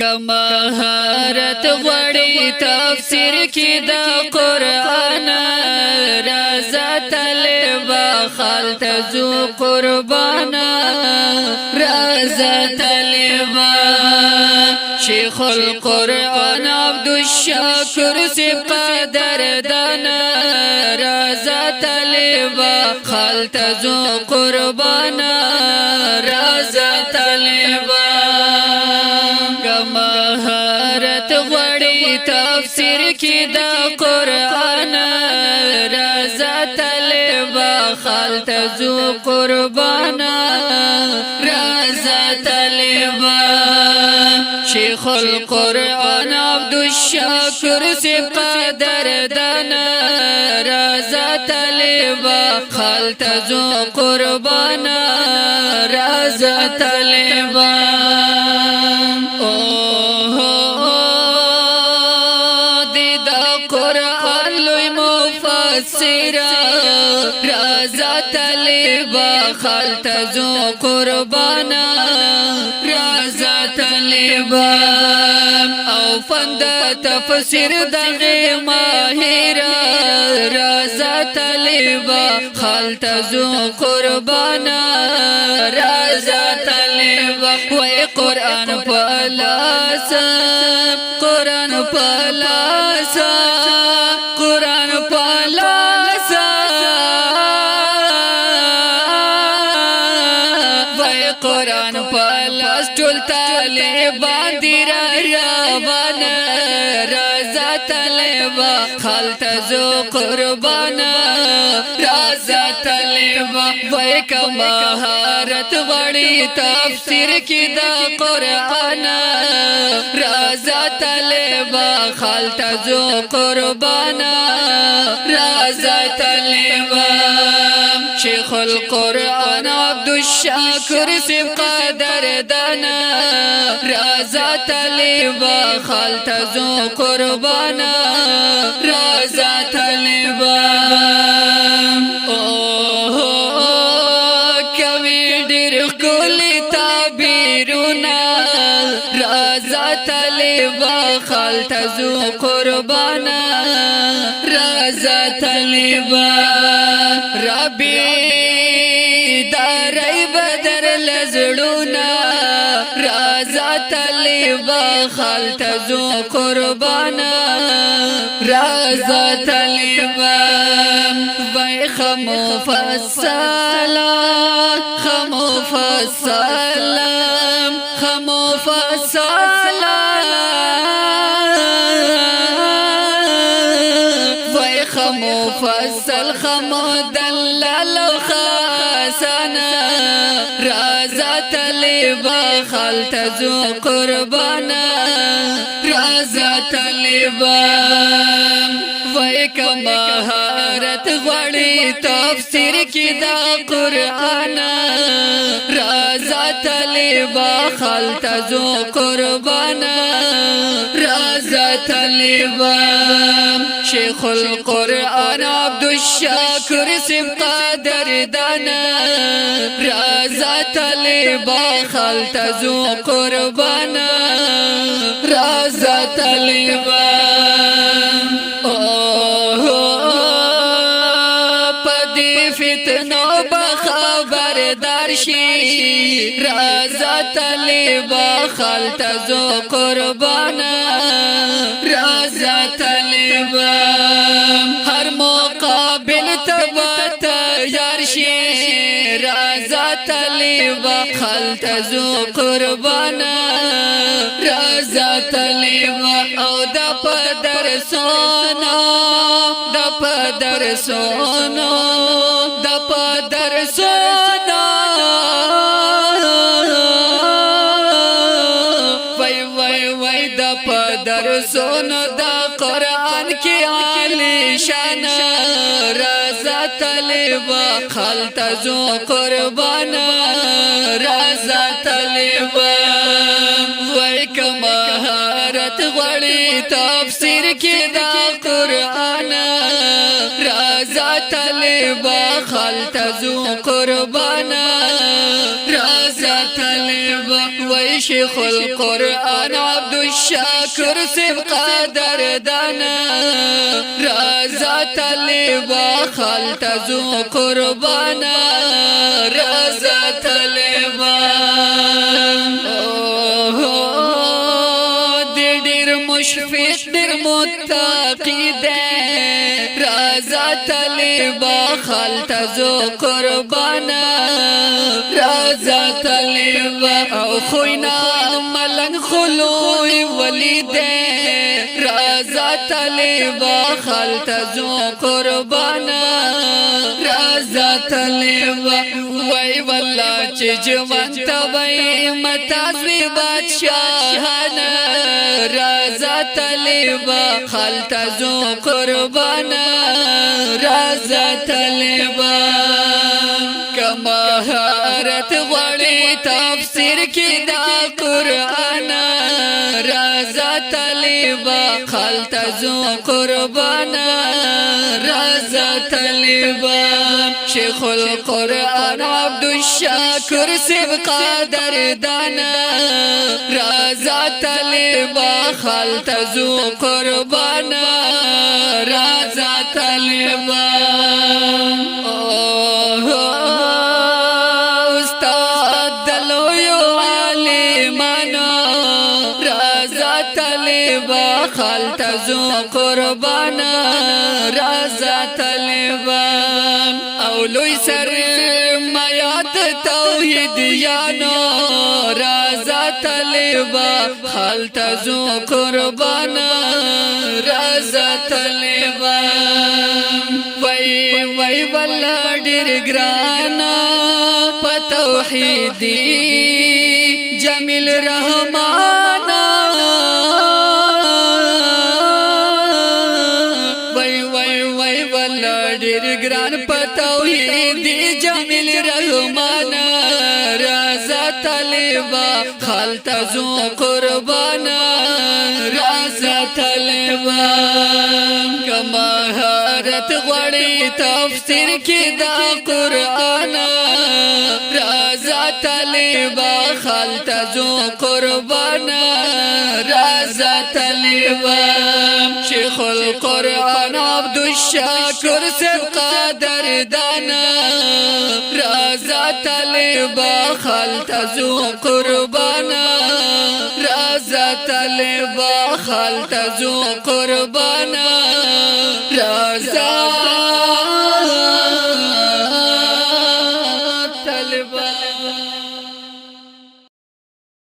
کمهارت غړي تفسیر کې د قران رضا طلبا خالت زو قربانا رضا طلبا شیخ القرآن عبد الشاکر سے قدر دانا رضا طلبا خالت زو قربانا رضا طلبا مهارت غړي تفسیر کې د قران رضا طلبا خالت زو قربانا رضا طلبا شیخ القرآن عبد الشاکر سے قدر دانا رضا طلبا خالت زو قربانا رضا طلبا رضا طلبا خالت زو قربانا رضا طلبا او فند تفسیر دغه ماهر رضا طلبا خالت زو قربانا رضا طلبا وای قرآن پلاس قرآن پلاس قرآن پلاس قرآن پلاس ټول طالبان دی روان رضا طلبا خالت زو قربانا رضا طلبا وای کمهارت غړي تفسیر کې د قرآن رضا طلبا خالت زو قربانا رضا طلبا شیخ القرآن عبد الشاکر سے قدر دانا رضا طلبا خالت زو قربانا رضا طلبا کوي ډېر ښکلي تعبیرونه رضا طلبا خالت زو قربانا رضا طلبا ربي داري بدر لزړونا رضا طلبا خالت زو قربانا رضا طلبا وای خمو فصلات خمو فصلات خمو فصلات وای خمو فصل خمو دلل خاسنا رضا طلبا خالت زو قربانا رضا طلبا وای کمهارت غړي تفسیر کې د قران رضا طلبا خالت زو قربانا رضا طلبا شیخ القرآن عبد الشاکر سے قدر دانا رضا طلبا خالت زو قربانا رضا طلبا پدی فتنو بخبردار شي رضا طلبا خالت زو قربانا رضا طلبا هر مقابل تبا تیار شي رضا طلبا خالت زو قربانا رضا طلبا او د پدر سونا د پدر سونا د پدر سونا وای وای وای د پدر سونا د قرآن کې عالی شان رضا طلبا خالت زو قربانا رضا طلبا وای کمهارت غړي تفسیر کې د قرآن رضا طلبا خالت زو قربانا رضا طلبا وای شیخ القرآن عبدالشاکر سب قادر دانا رازا طالبا خالتزو قربانا رازا طالبا دیر مشفق دیر متقی دے رازا طالبا خالتزو قربانا رازا طالبا او خوینا ملنگ خلوی ولی دے رازا طالبا خالتزو قربانا رازا طالبا وی واللہ چی جوان تبای متازوی بادشاہانا رازا طالبا خالتزو قربانا رازا طالبا کمہارت غوڑی تفسیر کی دا قرآن رازا طالبا خالتزو قربانا رازا طالبا شیخ القرآن عبدالشاکر سب قادر دانا رازا طالبا خالتزو قربانا رازا طالبا استاد دلویو عالمانو رازا طالبا خالتزو قربانا رازا طالبا اولوی سر میات توحید یانو رازا طالبا خالتزو قربانا رازا طالبا وی وی والله ډیر ګرانا په توحیدی جمیل رحمانا وی وی وی والله ډیر ګران په توحیدی جمیل رحمانا رازا طالبا خالتزو قربانا رازا طالبا کمہارت غوڑی تفسیر کی دا قرآن رازا طالبا خالتزو قربانا رازا طالبا شیخ القرآن عبدالشاکر سب قادر دانا رازا طالبا خالتزو قربانا رازا طالبا خالتزو قربانا رازا